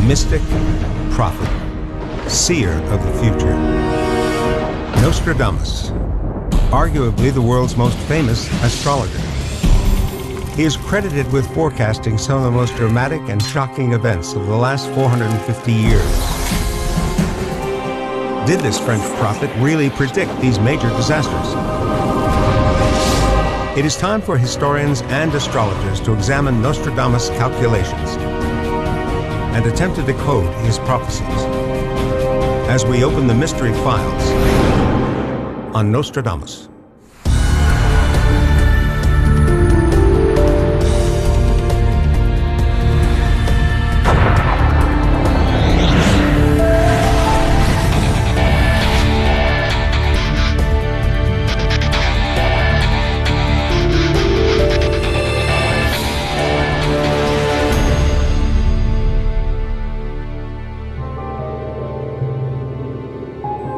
mystic, prophet, seer of the future. Nostradamus, arguably the world's most famous astrologer. He is credited with forecasting some of the most dramatic and shocking events of the last 450 years. Did this French prophet really predict these major disasters? It is time for historians and astrologers to examine Nostradamus' calculations and attempt to decode his prophecies as we open the mystery files on Nostradamus.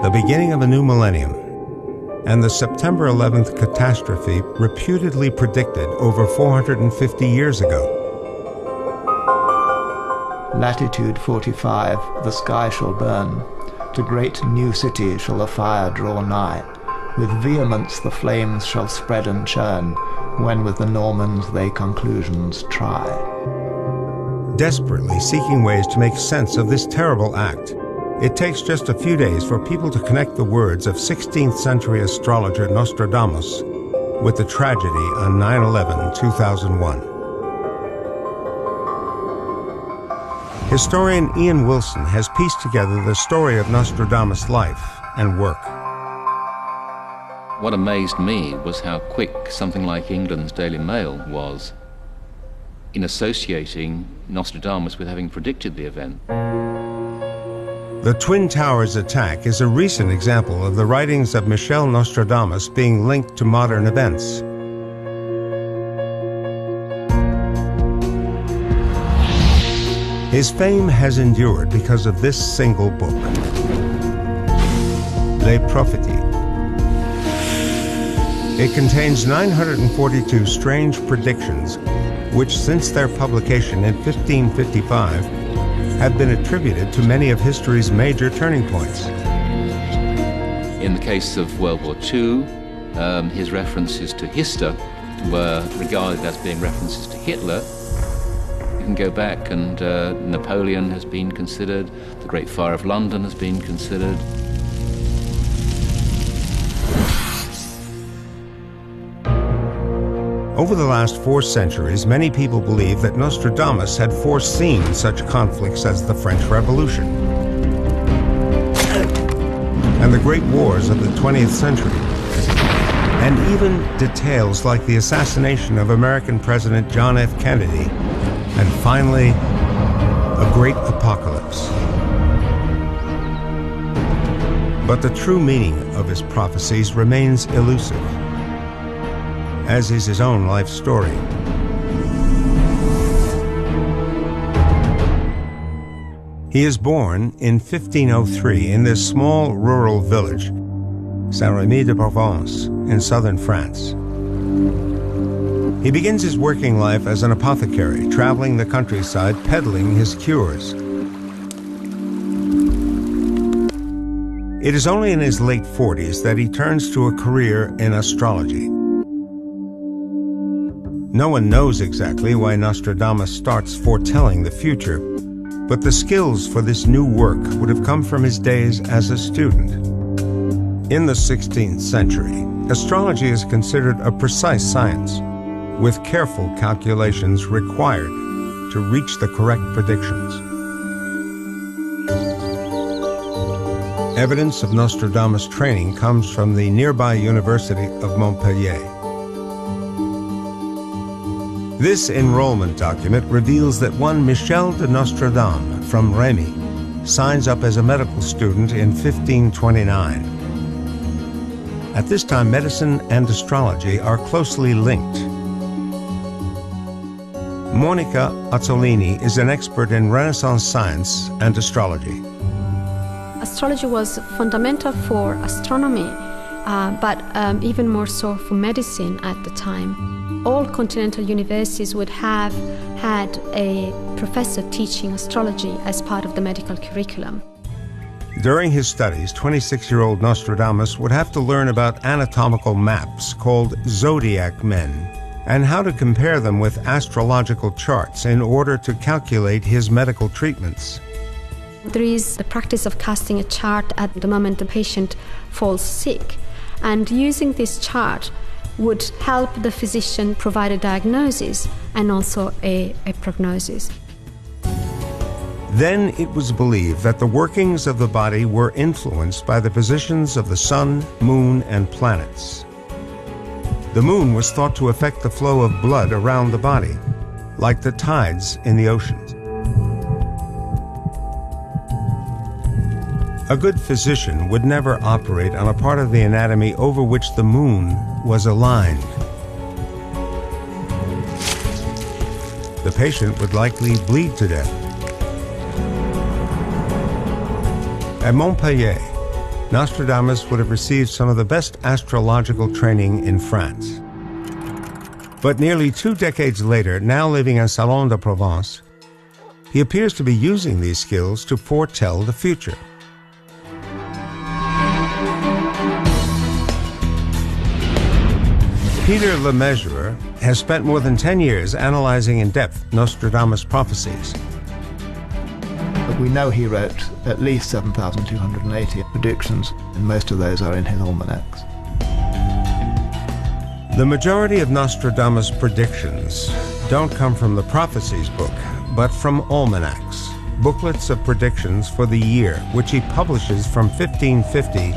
The beginning of a new millennium, and the September 11th catastrophe reputedly predicted over 450 years ago. Latitude 45, the sky shall burn. To great new city shall the fire draw nigh. With vehemence the flames shall spread and churn, when with the Normans they conclusions try. Desperately seeking ways to make sense of this terrible act, it takes just a few days for people to connect the words of 16th century astrologer Nostradamus with the tragedy on 9/11/2001. Historian Ian Wilson has pieced together the story of Nostradamus' life and work. What amazed me was how quick something like England's Daily Mail was in associating Nostradamus with having predicted the event. The Twin Towers attack is a recent example of the writings of Michel Nostradamus being linked to modern events. His fame has endured because of this single book, Les Prophéties. It contains 942 strange predictions, which since their publication in 1555, have been attributed to many of history's major turning points. In the case of World War II, his references to Hister were regarded as being references to Hitler. You can go back and Napoleon has been considered, the Great Fire of London has been considered. Over the last 4 centuries, many people believe that Nostradamus had foreseen such conflicts as the French Revolution and the great wars of the 20th century, and even details like the assassination of American President John F. Kennedy, and finally, a great apocalypse. But the true meaning of his prophecies remains elusive, as is his own life story. He is born in 1503 in this small rural village, Saint-Rémy-de-Provence, in southern France. He begins his working life as an apothecary, traveling the countryside peddling his cures. It is only in his late 40s that he turns to a career in astrology. No one knows exactly why Nostradamus starts foretelling the future, but the skills for this new work would have come from his days as a student. In the 16th century, astrology is considered a precise science, with careful calculations required to reach the correct predictions. Evidence of Nostradamus' training comes from the nearby University of Montpellier. This enrollment document reveals that one Michel de Nostradamus from Rémy signs up as a medical student in 1529. At this time, medicine and astrology are closely linked. Monica Azzolini is an expert in Renaissance science and astrology. Astrology was fundamental for astronomy, but even more so for medicine at the time. All continental universities would have had a professor teaching astrology as part of the medical curriculum. During his studies, 26-year-old Nostradamus would have to learn about anatomical maps called zodiac men and how to compare them with astrological charts in order to calculate his medical treatments. There is the practice of casting a chart at the moment the patient falls sick, and using this chart would help the physician provide a diagnosis and also a prognosis. Then it was believed that the workings of the body were influenced by the positions of the sun, moon, and planets. The moon was thought to affect the flow of blood around the body, like the tides in the oceans. A good physician would never operate on a part of the anatomy over which the moon was aligned. The patient would likely bleed to death. At Montpellier, Nostradamus would have received some of the best astrological training in France. But nearly 2 decades later, now living in Salon de Provence, he appears to be using these skills to foretell the future. Peter Lemesurier has spent more than 10 years analyzing in depth Nostradamus' prophecies. We know he wrote at least 7,280 predictions, and most of those are in his almanacs. The majority of Nostradamus' predictions don't come from the Prophecies book, but from almanacs, booklets of predictions for the year, which he publishes from 1550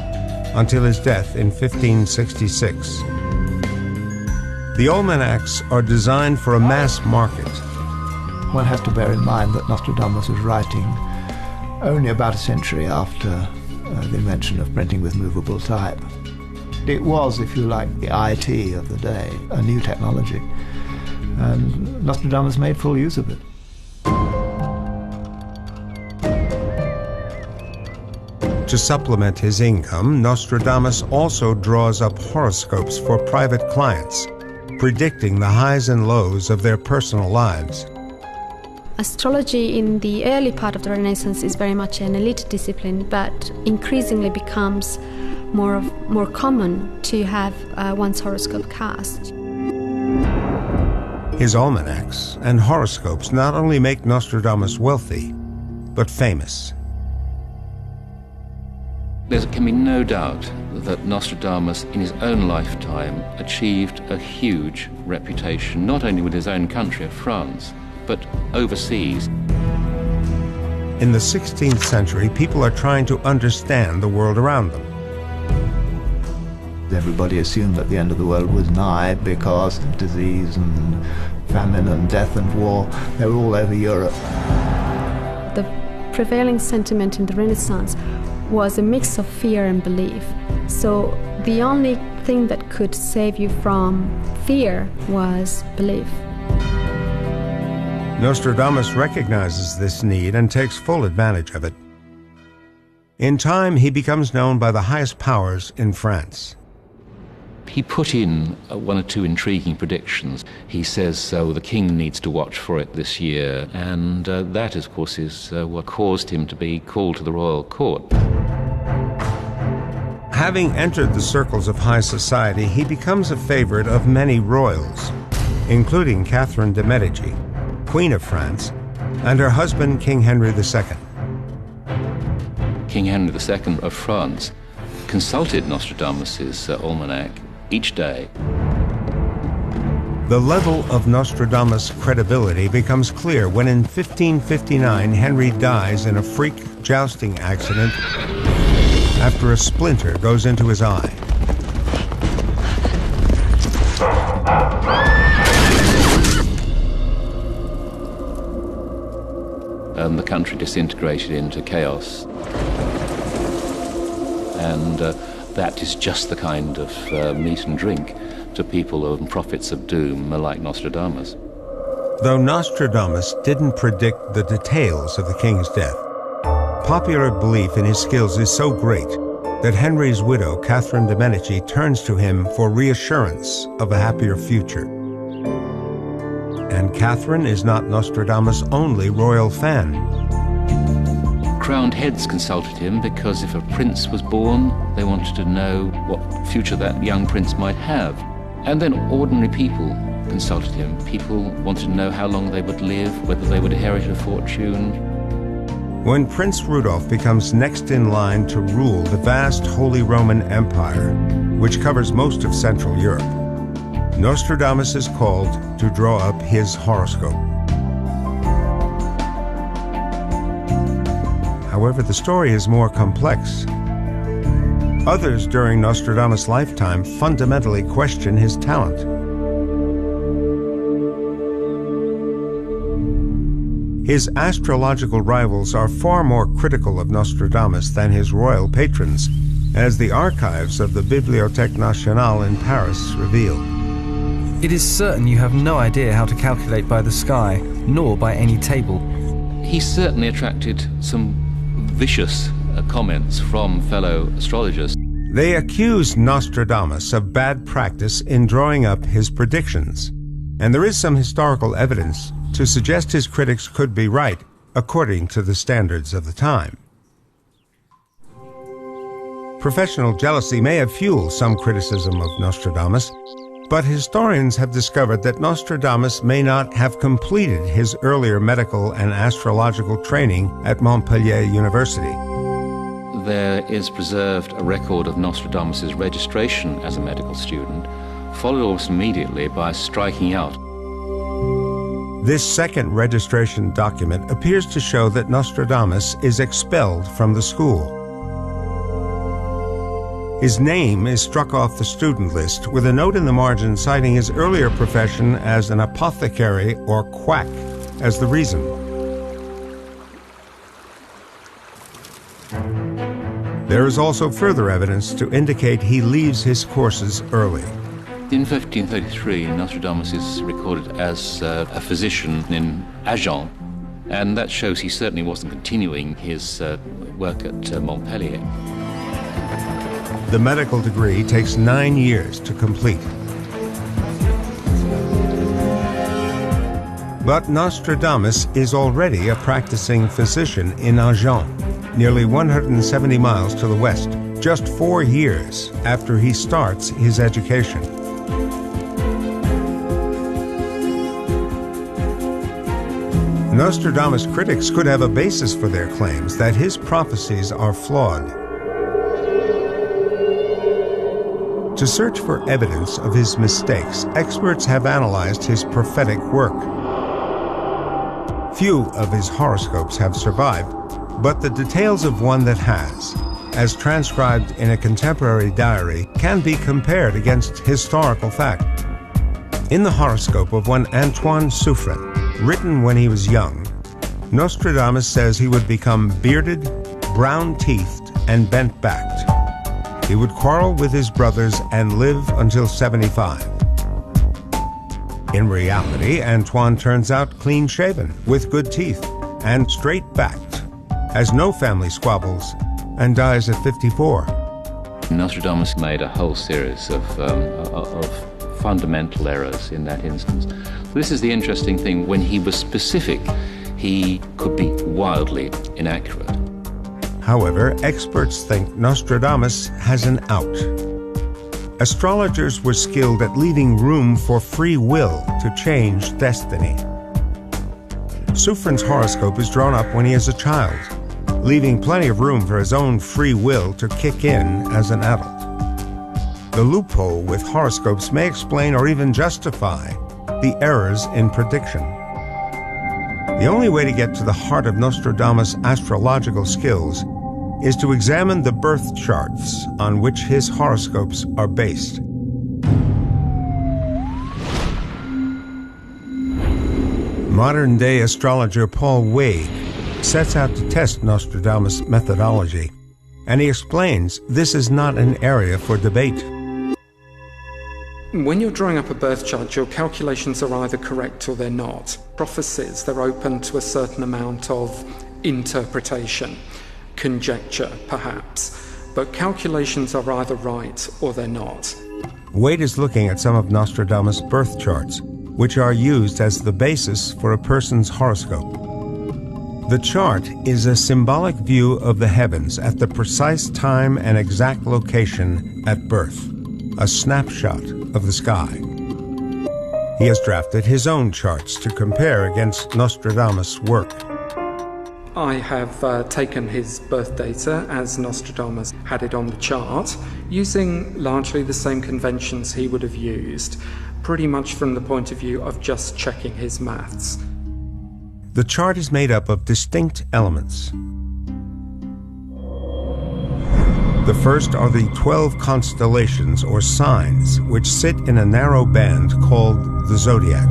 until his death in 1566. The almanacs are designed for a mass market. One has to bear in mind that Nostradamus was writing only about a century after the invention of printing with movable type. It was, if you like, the IT of the day, a new technology, and Nostradamus made full use of it. To supplement his income, Nostradamus also draws up horoscopes for private clients, predicting the highs and lows of their personal lives. Astrology in the early part of the Renaissance is very much an elite discipline, but increasingly becomes more common to have one's horoscope cast. His almanacs and horoscopes not only make Nostradamus wealthy, but famous. There can be no doubt that Nostradamus, in his own lifetime, achieved a huge reputation, not only with his own country of France, but overseas. In the 16th century, people are trying to understand the world around them. Everybody assumed that the end of the world was nigh because disease and famine and death and war, they were all over Europe. The prevailing sentiment in the Renaissance was a mix of fear and belief. So the only thing that could save you from fear was belief. Nostradamus recognizes this need and takes full advantage of it. In time, he becomes known by the highest powers in France. He put in 1 or 2 intriguing predictions. He says, the king needs to watch for it this year, and that, of course, is what caused him to be called to the royal court. Having entered the circles of high society, he becomes a favorite of many royals, including Catherine de' Medici, Queen of France, and her husband, King Henry II. King Henry II of France consulted Nostradamus' almanac each day. The level of Nostradamus' credibility becomes clear when in 1559 Henry dies in a freak jousting accident after a splinter goes into his eye. The country disintegrated into chaos. And that is just the kind of meat and drink to people and prophets of doom like Nostradamus. Though Nostradamus didn't predict the details of the king's death, popular belief in his skills is so great that Henry's widow, Catherine de' Medici, turns to him for reassurance of a happier future. And Queen Catherine is not Nostradamus' only royal fan. Crowned heads consulted him because if a prince was born, they wanted to know what future that young prince might have. And then ordinary people consulted him. People wanted to know how long they would live, whether they would inherit a fortune. When Prince Rudolf becomes next in line to rule the vast Holy Roman Empire, which covers most of Central Europe, Nostradamus is called to draw up his horoscope. However, the story is more complex. Others during Nostradamus' lifetime fundamentally question his talent. His astrological rivals are far more critical of Nostradamus than his royal patrons, as the archives of the Bibliothèque Nationale in Paris reveal. It is certain you have no idea how to calculate by the sky, nor by any table. He certainly attracted some vicious comments from fellow astrologers. They accused Nostradamus of bad practice in drawing up his predictions, and there is some historical evidence to suggest his critics could be right according to the standards of the time. Professional jealousy may have fueled some criticism of Nostradamus, but historians have discovered that Nostradamus may not have completed his earlier medical and astrological training at Montpellier University. There is preserved a record of Nostradamus' registration as a medical student, followed almost immediately by striking out. This second registration document appears to show that Nostradamus is expelled from the school. His name is struck off the student list with a note in the margin citing his earlier profession as an apothecary or quack as the reason. There is also further evidence to indicate he leaves his courses early. In 1533, Nostradamus is recorded as a physician in Agen, and that shows he certainly wasn't continuing his work at Montpellier. The medical degree takes 9 years to complete. But Nostradamus is already a practicing physician in Agen, nearly 170 miles to the west, just 4 years after he starts his education. Nostradamus critics could have a basis for their claims that his prophecies are flawed. To search for evidence of his mistakes, experts have analyzed his prophetic work. Few of his horoscopes have survived, but the details of one that has, as transcribed in a contemporary diary, can be compared against historical fact. In the horoscope of one Antoine Suffren, written when he was young, Nostradamus says he would become bearded, brown-teethed, and bent-backed. He would quarrel with his brothers and live until 75. In reality, Antoine turns out clean-shaven, with good teeth, and straight-backed, has no family squabbles, and dies at 54. Nostradamus made a whole series of fundamental errors in that instance. This is the interesting thing. When he was specific, he could be wildly inaccurate. However, experts think Nostradamus has an out. Astrologers were skilled at leaving room for free will to change destiny. Suffren's horoscope is drawn up when he is a child, leaving plenty of room for his own free will to kick in as an adult. The loophole with horoscopes may explain or even justify the errors in prediction. The only way to get to the heart of Nostradamus' astrological skills is to examine the birth charts on which his horoscopes are based. Modern-day astrologer Paul Wade sets out to test Nostradamus' methodology, and he explains this is not an area for debate. When you're drawing up a birth chart, your calculations are either correct or they're not. Prophecies, they're open to a certain amount of interpretation, conjecture, perhaps. But calculations are either right or they're not. Wade is looking at some of Nostradamus' birth charts, which are used as the basis for a person's horoscope. The chart is a symbolic view of the heavens at the precise time and exact location at birth, a snapshot of the sky. He has drafted his own charts to compare against Nostradamus' work. I have taken his birth data as Nostradamus had it on the chart, using largely the same conventions he would have used, pretty much from the point of view of just checking his maths. The chart is made up of distinct elements. The first are the 12 constellations or signs which sit in a narrow band called the zodiac.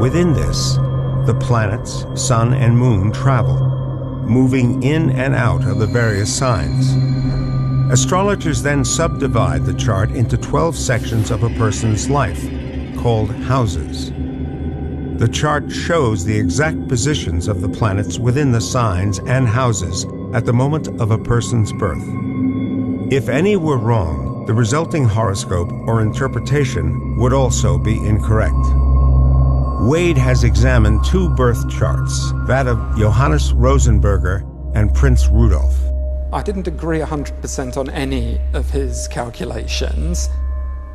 Within this, the planets, sun and moon travel, moving in and out of the various signs. Astrologers then subdivide the chart into 12 sections of a person's life, called houses. The chart shows the exact positions of the planets within the signs and houses at the moment of a person's birth. If any were wrong, the resulting horoscope or interpretation would also be incorrect. Wade has examined 2 birth charts, that of Johannes Rosenberger and Prince Rudolf. I didn't agree 100% on any of his calculations,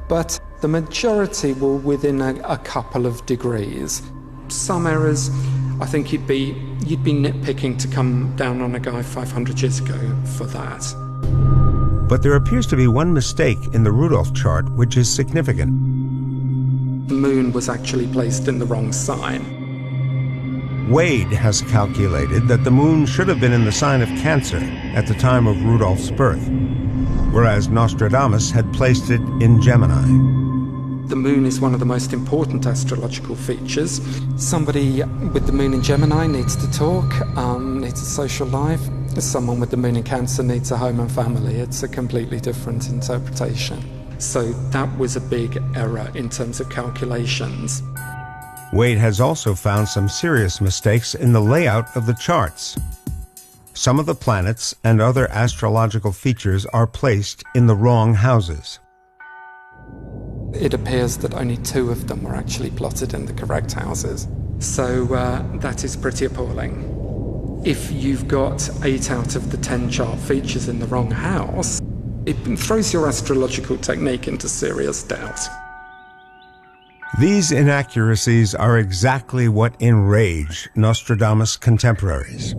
but the majority were within a couple of degrees. Some errors, I think you'd be nitpicking to come down on a guy 500 years ago for that. But there appears to be one mistake in the Rudolf chart which is significant. The moon was actually placed in the wrong sign. Wade has calculated that the moon should have been in the sign of Cancer at the time of Rudolf's birth, whereas Nostradamus had placed it in Gemini. The moon is one of the most important astrological features. Somebody with the moon in Gemini needs to talk, needs a social life. Someone with the moon in Cancer needs a home and family. It's a completely different interpretation. So that was a big error in terms of calculations. Wade has also found some serious mistakes in the layout of the charts. Some of the planets and other astrological features are placed in the wrong houses. It appears that only 2 of them were actually plotted in the correct houses. So that is pretty appalling. If you've got 8 out of the 10 chart features in the wrong house, it throws your astrological technique into serious doubt. These inaccuracies are exactly what enrage Nostradamus' contemporaries.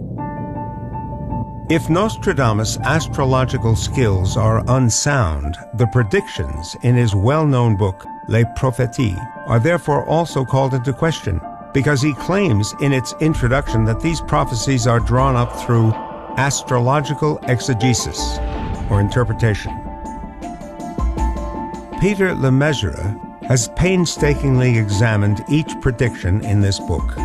If Nostradamus' astrological skills are unsound, the predictions in his well-known book, Les Prophéties, are therefore also called into question, because he claims in its introduction that these prophecies are drawn up through astrological exegesis, or interpretation. Peter Lemesurier has painstakingly examined each prediction in this book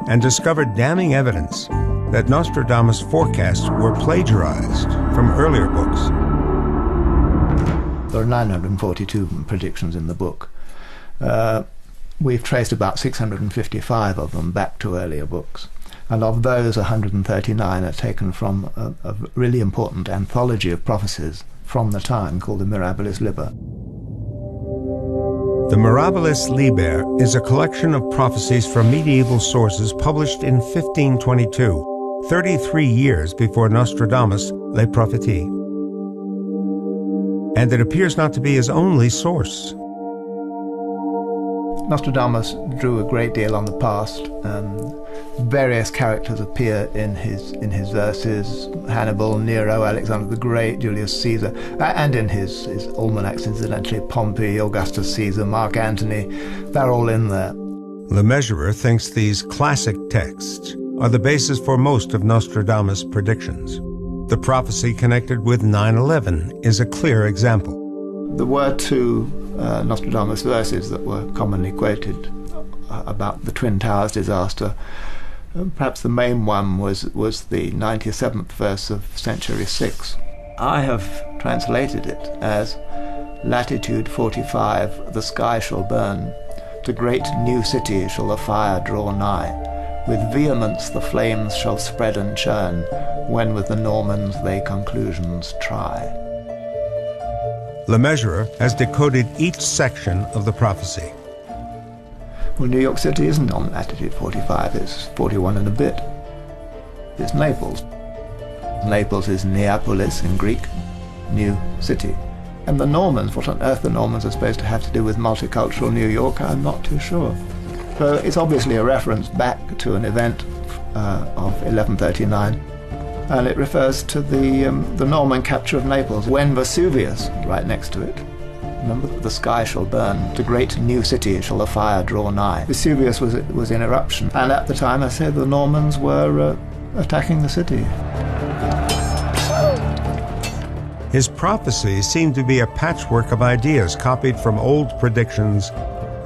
and discovered damning evidence that Nostradamus' forecasts were plagiarized from earlier books. There are 942 predictions in the book. We've traced about 655 of them back to earlier books, and of those 139 are taken from a really important anthology of prophecies from the time called the Mirabilis Liber. The Mirabilis Liber is a collection of prophecies from medieval sources published in 1522, 33 years before Nostradamus' Les Prophéties. And it appears not to be his only source. Nostradamus drew a great deal on the past. Various characters appear in his verses: Hannibal, Nero, Alexander the Great, Julius Caesar, and in his almanacs, incidentally, Pompey, Augustus Caesar, Mark Antony. They're all in there. Lemesurier thinks these classic texts are the basis for most of Nostradamus' predictions. The prophecy connected with 9/11 is a clear example. There were 2 Nostradamus verses that were commonly quoted about the Twin Towers disaster. Perhaps the main one was the 97th verse of Century 6. I have translated it as, "Latitude 45, the sky shall burn. To great new city shall the fire draw nigh. With vehemence the flames shall spread and churn, when with the Normans they conclusions try." Lemesurier has decoded each section of the prophecy. Well, New York City isn't on latitude 45, it's 41 and a bit. It's Naples. Naples is Neapolis in Greek, new city. And the Normans, what on earth the Normans are supposed to have to do with multicultural New York, I'm not too sure. So it's obviously a reference back to an event of 1139, and it refers to the Norman capture of Naples, when Vesuvius, right next to it, remember, the sky shall burn, the great new city shall the fire draw nigh. Vesuvius was in eruption, and at the time, I say, the Normans were attacking the city. His prophecies seem to be a patchwork of ideas copied from old predictions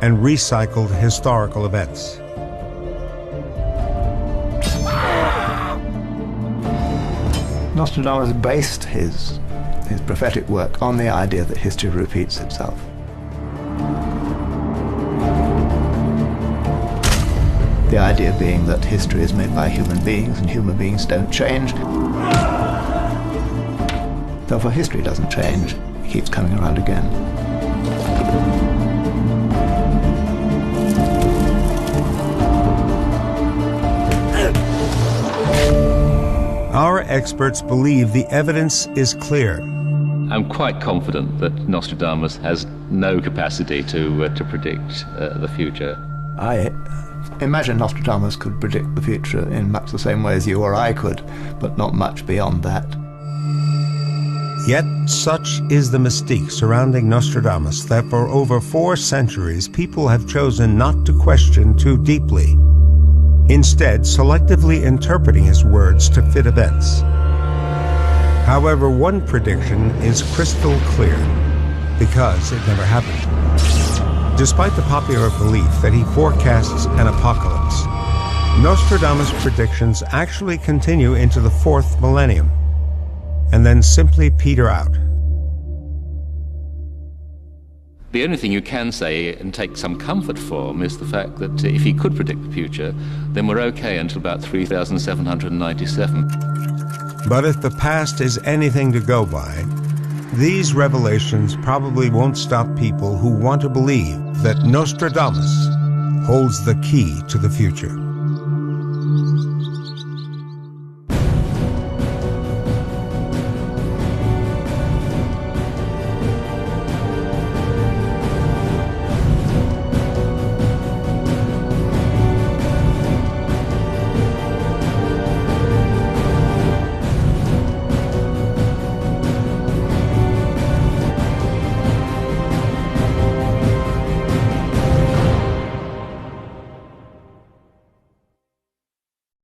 and recycled historical events. Nostradamus based his prophetic work on the idea that history repeats itself. The idea being that history is made by human beings and human beings don't change. Therefore, history doesn't change. It keeps coming around again. Our experts believe the evidence is clear. I'm quite confident that Nostradamus has no capacity to predict the future. I imagine Nostradamus could predict the future in much the same way as you or I could, but not much beyond that. Yet such is the mystique surrounding Nostradamus that for over 4 centuries people have chosen not to question too deeply, instead selectively interpreting his words to fit events. However, one prediction is crystal clear, because it never happened. Despite the popular belief that he forecasts an apocalypse, Nostradamus' predictions actually continue into the 4th millennium, and then simply peter out. The only thing you can say and take some comfort from is the fact that if he could predict the future, then we're okay until about 3797. But if the past is anything to go by, these revelations probably won't stop people who want to believe that Nostradamus holds the key to the future.